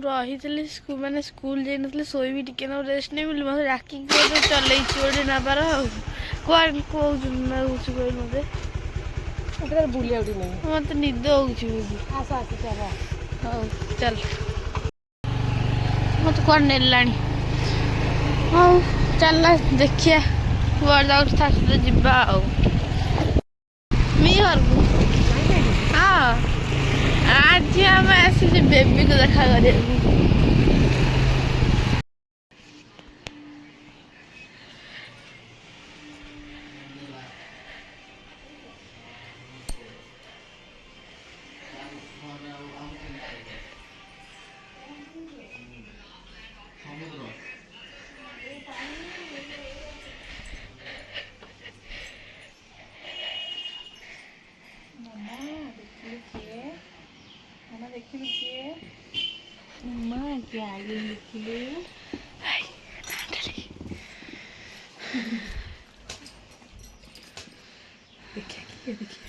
रही मैंने स्कूल जाइनଥିଲି ଶୋଇବି ଟିକେ ନା ରେଷ୍ଟ ନେବି ବୋଲି ମୋତେ ରାକିକି ଗୋଟେ ଚଲେଇଛି ଗୋଟେ ନେବାର ଆଉ କୁଆଡ଼େ କହୁଛୁ ନାଗୁଛୁ କହିଲି ମୋତେ ବୁଲିବା ଉଠି ନେବି ମୋତେ ନିଦ ହେଉଛି ବୋଲି ଆସ ଆସ ଚାଲ ହଉ ଚାଲ ମୋତେ କୁଆଡ଼େ ନେଲାଣି ହଉ ଚାଲ ଦେଖିବା କୁଆଡ଼େ ଯାଉଛି ତା ସହିତ ଯିବା ଆଉ मी ଘରକୁ ହଁ ଆଜି ଆମେ ଆସିଛୁ ବେବିକୁ ଦେଖା କରିବାକୁ ଦେଖିଲୁ କିଏ ମା କିଏ ଆଗେ ଦେଖିଲୁ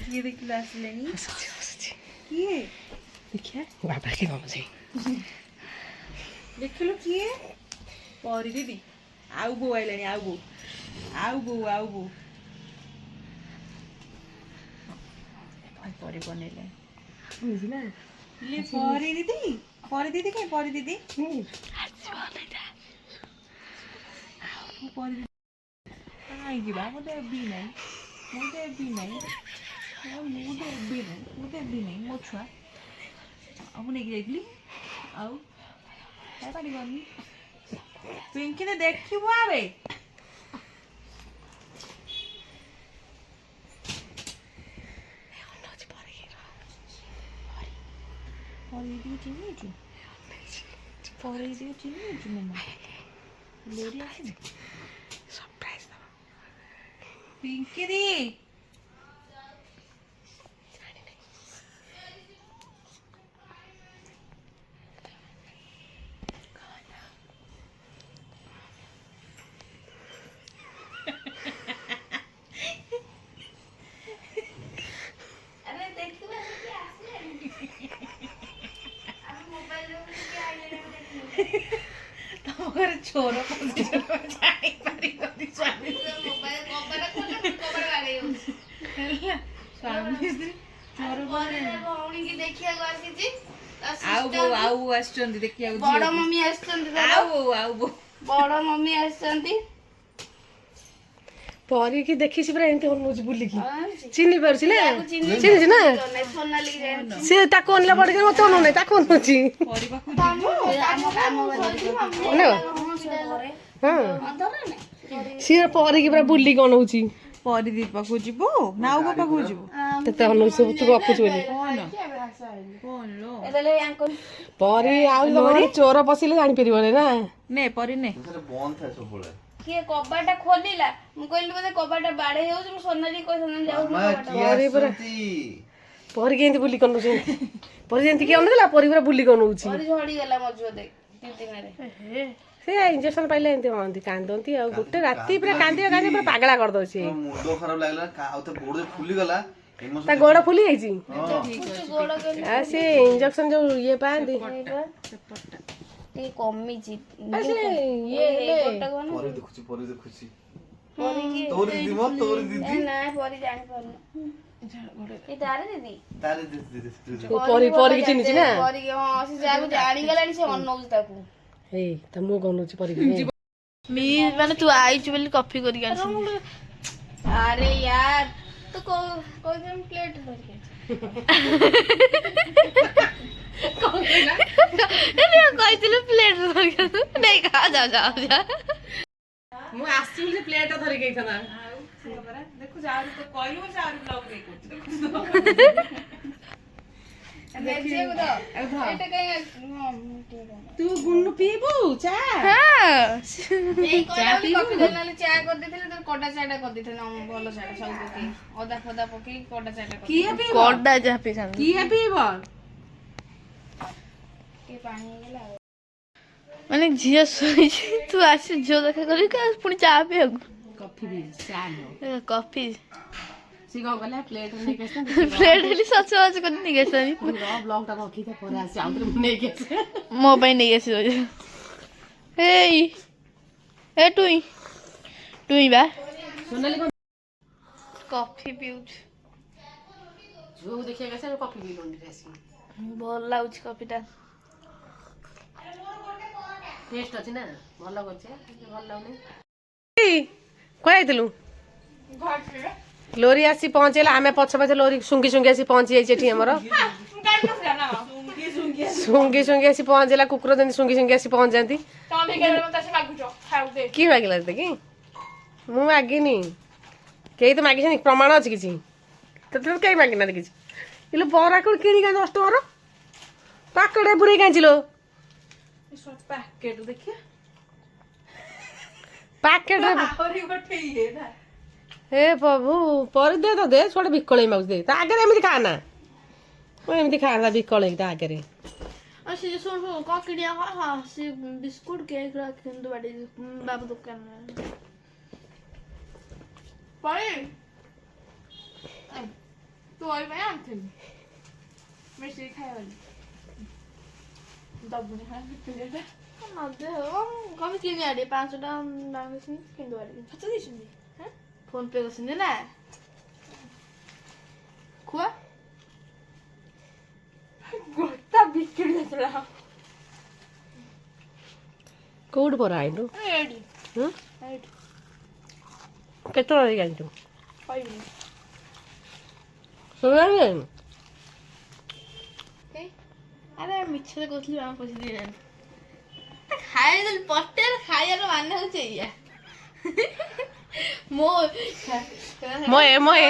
କିଏ ଦେଖିଲୁ ଆସିଲେଣି କିଏ ଦେଖିଆ ବାବା କିଏ କଣ ଦେଖିଲୁ କିଏ ପରି ଦିଦି ଆଉ ବୋଉ ଆଇଲାଣି ଆଉ ବୋଉ ପରି ବନେଇଲାଣି ବୁଝିଲା ପରି ଦିଦି କାଇଁ ପରି ଦିଦି କାହିଁକି ବା ମୁଁ ଦେବି ନାହିଁ ମୁଁ ଦେବି ନାହିଁ ମୋ ଛୁଆ ଆଉ ମୁଁ ନେଇକି ଯାଇଥିଲି ଆଉ ପାରିବନି ପିଙ୍କିને ଦେଖିବୁ ଆବେ ପରି ଚିହ୍ନିଛୁ ମାମା ଲୋରି ଆସିନି ସରପ୍ରାଇଜ ଦବ ପିଙ୍କି ଦି ତମ ଘରେ ଚୋର ଜାଣିପାରିବନି ସ୍ୱାମୀ ଆଉ ଆସିଛନ୍ତି ଦେଖିବାକୁ ବଡ ମମି ଆସିଛନ୍ତି ବଡ ମମି ଆସିଛନ୍ତି ପରିକି ଦେଖିଛି ପୁରା ଏମିତି ହଉଛି ବୁଲିକି ଚିହ୍ନି ପାରୁଛି ନା ଚିହ୍ନିଛି ନା ସେ ତାକୁ ଅନେଇଲା ପଡ଼ିକି ମତେ ଅନଉନି ତାକୁ ଅନଉଛି ସିଏ ପରିକି ପୁରା ବୁଲିକି ଅନଉଛି ପରିଦୀପ ପାଖକୁ ଯିବୁ ନା ଆଉ ପାଖକୁ ଯିବୁ କେତେ ଅନଉଛି ସବୁ ତୁ ଗପୁଛୁ ବୋଲି ପରି ଆଉ ଚୋର ପଶିଲେ ଜାଣିପାରିବନି ନା ନେ ପରି ନେ କିଏ କବାଟା ଖୋଲିଲା ମୁଁ କହିଲି ବୋଧେ କବାଟା ବାଡେଇ ହେଉଛି ମୁଁ ସୋନାଲି ପରି କେମିତି ବୁଲି କନଉଛି ପରି ଯେମିତି କିଏ ଅନଉଥିଲା ପରି ପୁରା ବୁଲି କନଉଛି ଝଡ଼ିଗଲା ମଝିରେ 2 ଦିନରେ ସେ ଇଞ୍ଜେକ୍ସନ ପାଇଲେ ଏମିତି ହଅନ୍ତି କାନ୍ଦନ୍ତି ଆଉ ଗୋଟେ ରାତି ପୁରା କାନ୍ଦିବା ପୁରା ପାଗଳା କରିଦଉଛି ତା ଗୋଡ ଫୁଲି ଯାଇଛି ଆଉ ସେ ଇଞ୍ଜେକ୍ସନ ଯୋଉ ଇଏ ପାଆନ୍ତି ଟିକେ କମିଛି ଜାଣିଗଲାଣି ସେ ଅନଉଛି ତାକୁ ମାନେ ତୁ ଆଇଛୁ ବୋଲି କଫି କରିକି ଆସିବୁ ଆରେ यार ତୁ ପ୍ଲେଟ ଧରିକି କହିଥିଲୁ ପ୍ଲେଟ ଧରିକି ନେଇ ଖା ଯା ମୁଁ ଆସିଛି ବୋଲି ପ୍ଲେଟ ଧରିକି ହେଇଥାନ୍ତା ଦେଖୁଛୁ ଆହୁରି ତ କହିଲୁ ଆହୁରି ବ୍ଲଗ ଦେଇ ତୁ ଗୁଣ୍ଡ ପିଇବୁ ଚା ଚା କରିଦେଇଥିଲେ ତୋର କଡା ଚା ଟା କରିଦେଇଥିଲେ ଭଲ ଚା ଟା ସବୁ ପକେଇ ଅଦା ଫଦା ପକେଇ କଡା ଚା ଟା କଡା ଚା ପିଇଥାନ୍ତି କିଏ ପିଇବ ଟିକେ ପାଣି ହେଇଗଲା ମାନେ ଝିଅ ଶୋଇଛି ତୁ ଆସି ଝିଅ ଦେଖା କରିକି ପୁଣି ଚା ପିଇବାକୁ କଫି सी कौन कहला प्लेट नहीं कैसे प्लेट हेली सच सच कर नहीं कैसे ब्लॉग टा रखी था पर आसी आउट नहीं कैसे मोबाइल नहीं कैसे ए टुई बा सोनाली कॉफी पिउछ जो देखिए कैसे कॉफी पी लोनी रेसी भल लाउछ कॉफीटा टेस्ट अछि ना भल लागछ भल लागने कोइ आइतलु लोरी आसी पहुँचेला आमे पछ पछ लोरी सुंगी सुंगी आसी पहुँची जाइछे एठी हमर सुंगी सुंगी आसी पहुँचेला कुकुर जन सुंगी सुंगी आसी पहुँच जांती तमे के मत से मागुछो खाउ दे की मागिला देखि मु मागिनी केही तो मागिछनी प्रमाण अछि किछि तो केही मागिना किछि इलो बरा को किनी का 10 टकर पाकड़े बुरे कांचिलो सब पैकेट देखिए पैकेट और गोटे ये ना हे प्रभु पर दे तो दे छोड़ बिकळे माउस दे ता आगे एमिति खाना ओ एमिति खाना बिकळे ता आगे और से सुन कॉकड़िया हां से बिस्कुट केक रख दो बड़ी बाबू दुकान में पाए तो आई मैं आंथे मैं से खाए वाली दब ने हां कितने दे ना दे कम के नहीं आडे 500 टा मांगसी किंदो आडे फट दिसुंदी हैं फोन पे करसिंदे ना खुआ गोटा बिकड़ी देतला कोड पर आइलो रेडी ह राइट केतो रही गांतु 5 सोनाली अरे मिछले कोथली हम पसी दिने खाए दल पटेल खायर माने हो चाहिए मोय मोए मोए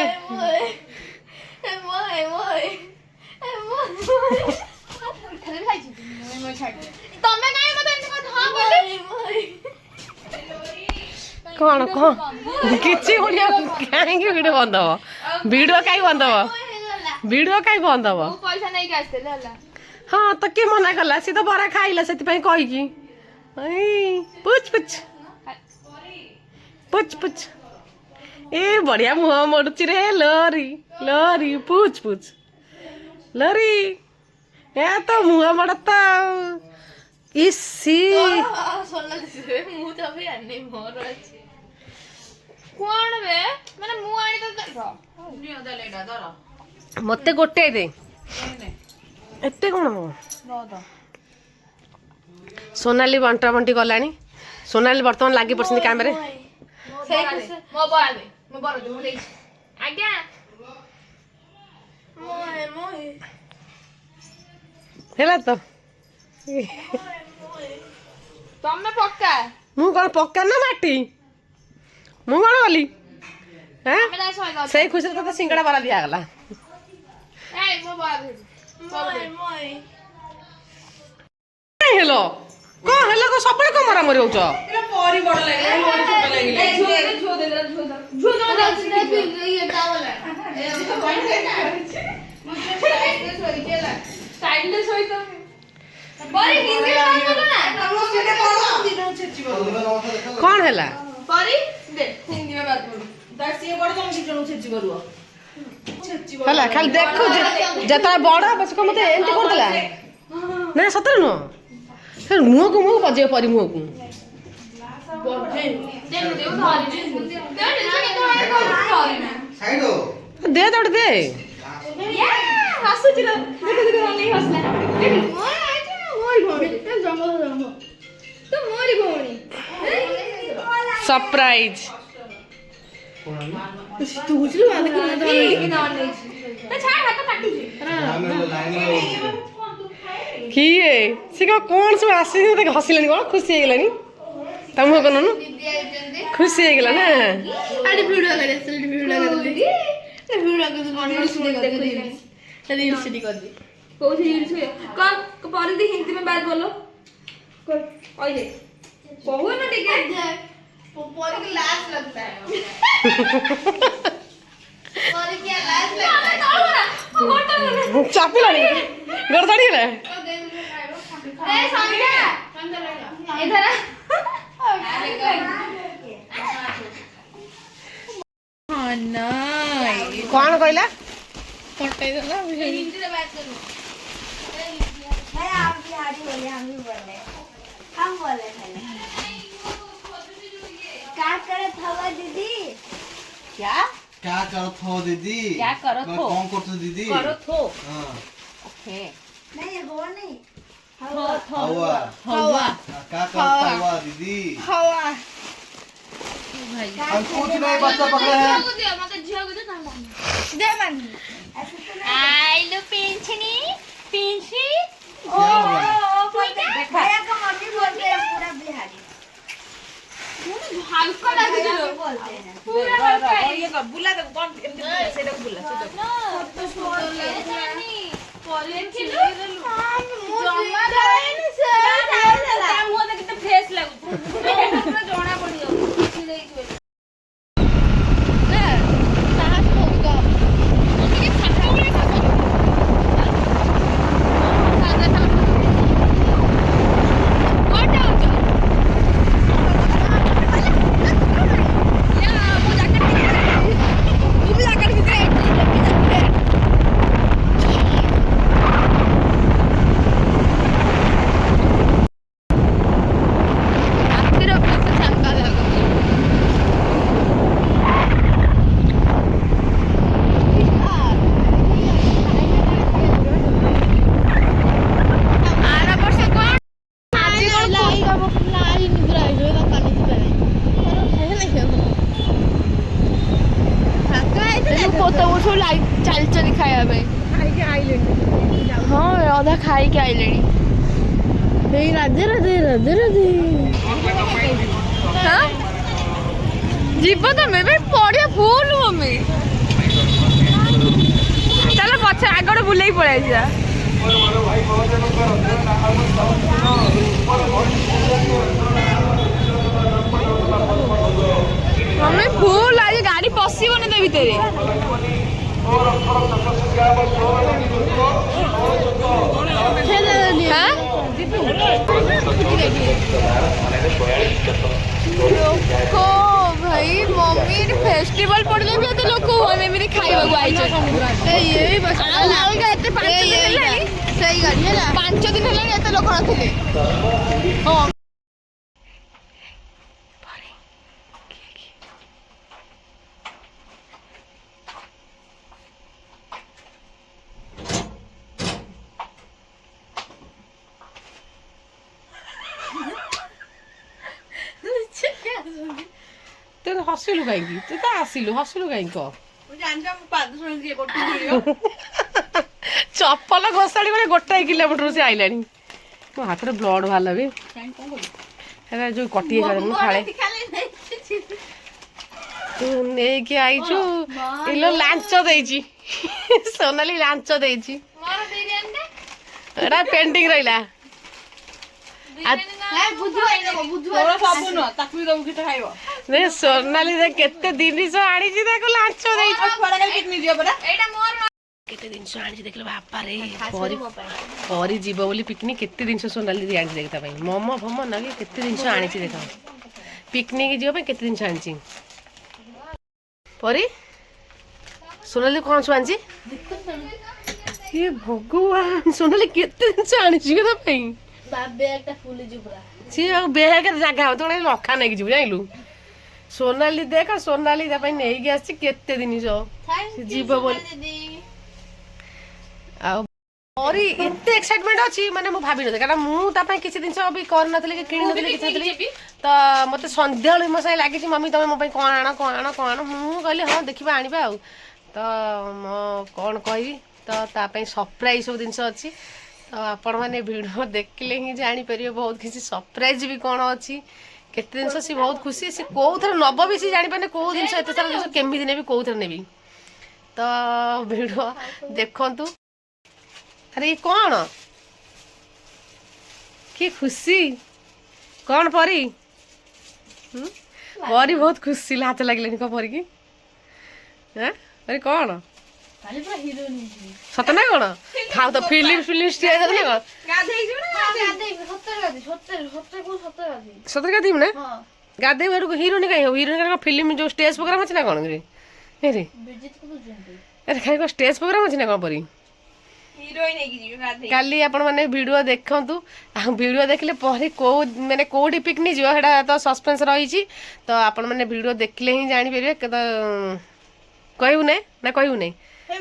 खाली खाइ छी मोय छाड तमे काई मते एने हां बोले कौन कौन किछि होलिया काहेंगे वीडियो काई बंद हो वीडियो काई बंद हो वो पैसा नहीं के आस्ते ले हाँ तो के मना कला सी तो बरा खाइला से कही की पुछ पुछ पुछ पुछ ए बढ़िया मुह मोड़ची रे लोरी लोरी पुछ पुछ लोरी ए तो मुह मोड़ता इसी सोना दिसे मु तो भी अन्ने मोर अछि कोन बे माने मु आनी तो नियो दे लेडा दर मते गोटे दे एते कोन हो दो सोनाली बंटा बंटी गलानी सोनाली वर्तमान लागी पड़छन कैमरे मो बर दे ले आज्ञा मोय मोय हेला तो तमे पक्का मु कोन पक्का ना माटी मु कोन गली हैं मेरा सय सही खुशी तो सिंगड़ा वाला दिया गला ए मो बर मोय मोय हेलो को हेलो को सबले को मरा मरी होछ एला परी बड़ लागे मोर छोट लागिले झो दे ये टावल ए साइड ले सोई तो परी हिंदी में ना कौन हैला परी दे हिंदी में बात करू दसिए बड़ तुम कि जणु छेची करूओ हैला खाली देखो जता बड़ा बस को मते एंती करतला ना सतर नो सर मुंह को मुंह बजे परी मुंह को बजे दे दे उधारी दे दे तो साइड हो दे दौड़ दे या हसु चिलो देख नहीं हसला मोर आइछ मोर भौणी ते जंगल तो मोरी भौणी सरप्राइज तू बुझलु बात कि ना नहीं तो छाड़ हाथ काटू हमें लाइन में किए सिका कौन सब आसी ते हसिलानी कोन खुशी हेगलानी तम हो कनो खुशी हेगला ना अरे वीडियो करे सेल्फी वीडियो कर दे ए वीडियो कर कौन सुन दे रील्स कर दे कौन सी रील्स है कौन पर दी हिंदी में बात बोलो कोई ओए कहू ना ठीक है पर की लाश लगता है पर की लाश लगता है चापिलानी गड़दड़ी रे ए संध्या इधर आ नाइस କଣ କହିଲା? पटाई देला हिंदी में बात करो। मैं आप बिहारी बोले, हम भी बोले, हम बोले पहले। क्या करे थवा दीदी? क्या क्या करत हो दीदी? क्या करत मैं हो? कौन करत दीदी? करो थो हाँ ओके नहीं हो नहीं। हवा हवा क्या करत हवा दीदी? हवा हम कुछ नहीं बच्चा पकड़े हैं। दे मन ऐसे तो नहीं। आइलो पेंछनी पेंछी क्या हो गया? भैया का मम्मी बोलते हैं पूरा बिहारी। हल्का लगे भैया भी बोलते हैं। ये कर बुला दे कौन से दे बुला से ଚାଲି ଚାଲି ଖାଇବା ପାଇଁ ଖାଇକି ଆଇଲେଣି ହଁ ଅଧା ଖାଇକି ଆଇଲେଣି ଏଇ ରାଧେ ରାଧେ ରାଧେ ରାଧେ ହଁ ଯିବ ତମେ ଏବେ ପଡିଆ ଫୁଲ ମମି ଚାଲ ପଛ ଆଗରେ ବୁଲେଇକି ପଳେଇ ଆସିବା ମମି ଫୁଲ ଆଜି ଗାଡି ପଶିବନି ତା ଭିତରେ लोक भाई मम्मी फेस्टिवल पड़ले भी एते लोक हुआ मेरे खाइबा को आइछ ये बस अलगा एते 5 दिन हेलानी सही गाड़ी हैला 5 दिन हेलानी एते लोक नथिले हां ତୁ ହସିଲୁ କାହିଁକି ତୁ ତ ଆସିଲୁ ହସିଲୁ କାହିଁକି କହ ଚପଲ ଘୋଷାଡ଼ି ଗୋଟେ ଗୋଟାଏ କିଲୋମିଟର ସେ ଆଇଲାଣି ମୋ ହାତରେ ବ୍ଲଡ୍ ବାହାରିଲା ବି ହେରା ଯୋଉ କଟି ମୁଁ ଖାଳେ ତୁ ନେଇକି ଆଇଛୁ ଇଲୋ ଲାଞ୍ଚ ଦେଇଛି ସୋନାଲି ଲାଞ୍ଚ ଦେଇଛି ଏଟା ପେଣ୍ଡିଂ ରହିଲା सोनाली केते जिनिस आनी लांच केते जिनिस आनी देख बापा रे परी जीव बोली पिकनिक केते जिनिस सोनाली आनी देखता मोमो फमो ना केते जिनिस आनी देख पिकनिक जीव केते जिनिस आनी परी सोनाली कौन सब आनी ये भगवान सोनाली केते जिनिस आनी सी बेग जगह हो तो लखा नहीं जीव जाइलु सोनाली देख सोनाली नहीं आसी केते जिनिस जीव बोली आरी एते एक्साइटमेंट अच्छी माने मु भाबी नथे कारण मु ता पई किछि दिन अभी कर नथले कि किन नथले किछि नथले त मते संध्या मो सही लागि छि मम्मी तमे मो पई कोन आना मु कहली हां देखिबा आनिबा आ त मो कोन कहबी त ता पई सरप्राइज सब दिन अच्छी तो आपण मैंने वीडियो देखले ही जानी परियो बहुत किसी सरप्राइज भी कौन अच्छी केते दिन सी बहुत खुशी सी कौ थर नब भी सी जानी पाने कौ दिन एत सारा जिन केमी नेबी कौ थर नेबी तो वीडियो देखंतु अरे ये कौन की खुशी कौन परी परी बहुत खुशी हाथ लगले को परी की हैं अरे कौन सत ना कौन खाओ तो फिल्म स्टेज ना कौन सतर गाधी ना गाधे हिरोइन कहीं हिरोइन फिल्म जो स्टेज प्रोग्राम अच्छे ना कौन ଏରେ ଆରେ ଖାଲି କ'ଣ ଷ୍ଟେଜ୍ ପ୍ରୋଗ୍ରାମ୍ ଅଛି ନା କ'ଣ ପରି ହିରୋଇନ ହେଇକି ଯିବି ଗାଧେଇ କାଲି ଆପଣମାନେ ଭିଡ଼ିଓ ଦେଖନ୍ତୁ ଆଉ ଭିଡ଼ିଓ ଦେଖିଲେ ପରେ କେଉଁ ମାନେ କେଉଁଠି ପିକନିକ୍ ଯିବ ସେଇଟା ତ ସସ୍ପେନ୍ସ ରହିଛି ତ ଆପଣମାନେ ଭିଡ଼ିଓ ଦେଖିଲେ ହିଁ ଜାଣିପାରିବେ କହିବୁ ନାହିଁ ନା କହିବୁ ନାହିଁ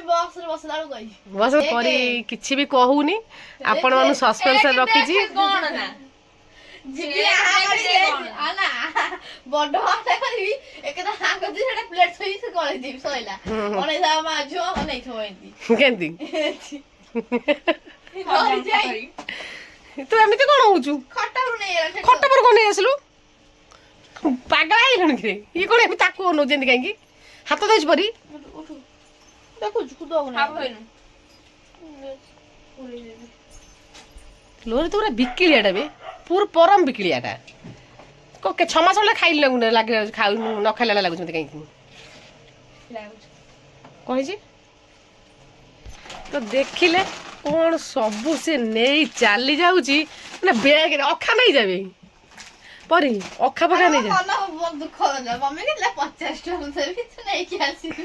ବକ୍ସରେ ବସିଲା ବେଳକୁ କହିବି ବସ ପରି କିଛି ବି କହୁନି ଆପଣମାନଙ୍କୁ ସସ୍ପେନ୍ସରେ ରଖିଛି କଣ ନା ଯିବି ବଡ ହାତ କରିବି ଏକେତା ହାଁ କରିବି ସେଟା ପ୍ଲେଟ ଥୋଇ ସେ ଗଳେଇ ଦେବି ସଇଲା ଗଳେଇ ଦବା ମା ଝିଅ ଅନେଇଥିବ ଏମିତି କେମିତି ଯାଇ ତୁ ଏମିତି କ'ଣ ହଉଛୁ ଖଟାରୁ ନେଇ ଖଟ પર କ'ଣ ନେଇ ଆସିଲୁ ପାଗଳ ହେଇଗଲୁଣି କିରେ ଇଏ କ'ଣ ଏମିତି ତାକୁ ଅନଉଛନ୍ତି କାହିଁକି ହାତ ଦେଉଛି ପରି ଦେଖୁଛୁ କୁ ଦଉନି ଲୋରେ ତୁ ପୁରା ବିକିଳିଆଟା ବେ ପୁରା ପରମ ବିକିଳିଆଟା କେ 6 ମାସ ହେଲେ ଖାଇଲେ ଲାଗି ଖାଉ ନ ଖାଇଲା ଲାଗୁଛି ମୋତେ କାହିଁକି କହିଛି ତ ଦେଖିଲେ କ'ଣ ସବୁ ସେ ନେଇ ଚାଲି ଯାଉଛି ମାନେ ବେଗରେ ଅଖା ନେଇଯାବେ ପରି ଅଖା ପଖା ନେଇଯାବେ ମନ ବହୁତ ଦୁଃଖ ହେଲା ମମି କହିଲା 50 ଟଙ୍କା ଦେବି ତୁ ନେଇକି ଆସିବୁ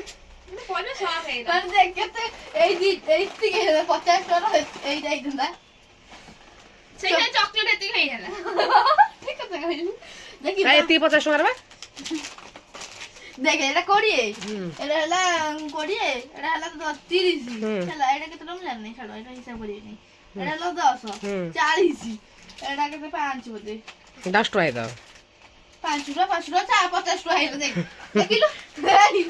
କେତେ ଏଇତିକି 50 ଟଙ୍କା ଏଇଟା ହେଇଥାନ୍ତା ସେଇଟା ଚକଲେଟ ଏତିକି ହେଇଗଲା ଠିକ କଥା କହିଲୁ ଦେଖି ଏତିକି 50 ଟଙ୍କାର ବା ଦେଖ ଏଇଟା 20 ଏଇଟା ହେଲା 20 ଏଇଟା ହେଲା 30 ହେଲା ଏଇଟା କେତେ ଟଙ୍କା ଜାଣିନି ଛାଡ଼ ଏଇଟା ହିସାବ କରିବିନି ଏଇଟା ହେଲା 10 40 ଏଇଟା କେତେ 5 ବୋଧେ 10 ଟଙ୍କା ହେଇଥାଉ 5 ଟଙ୍କା 50 ଟଙ୍କା 50 ଟଙ୍କା ହେଇଗଲା ଦେଖ ଦେଖିଲୁ ନେଇକି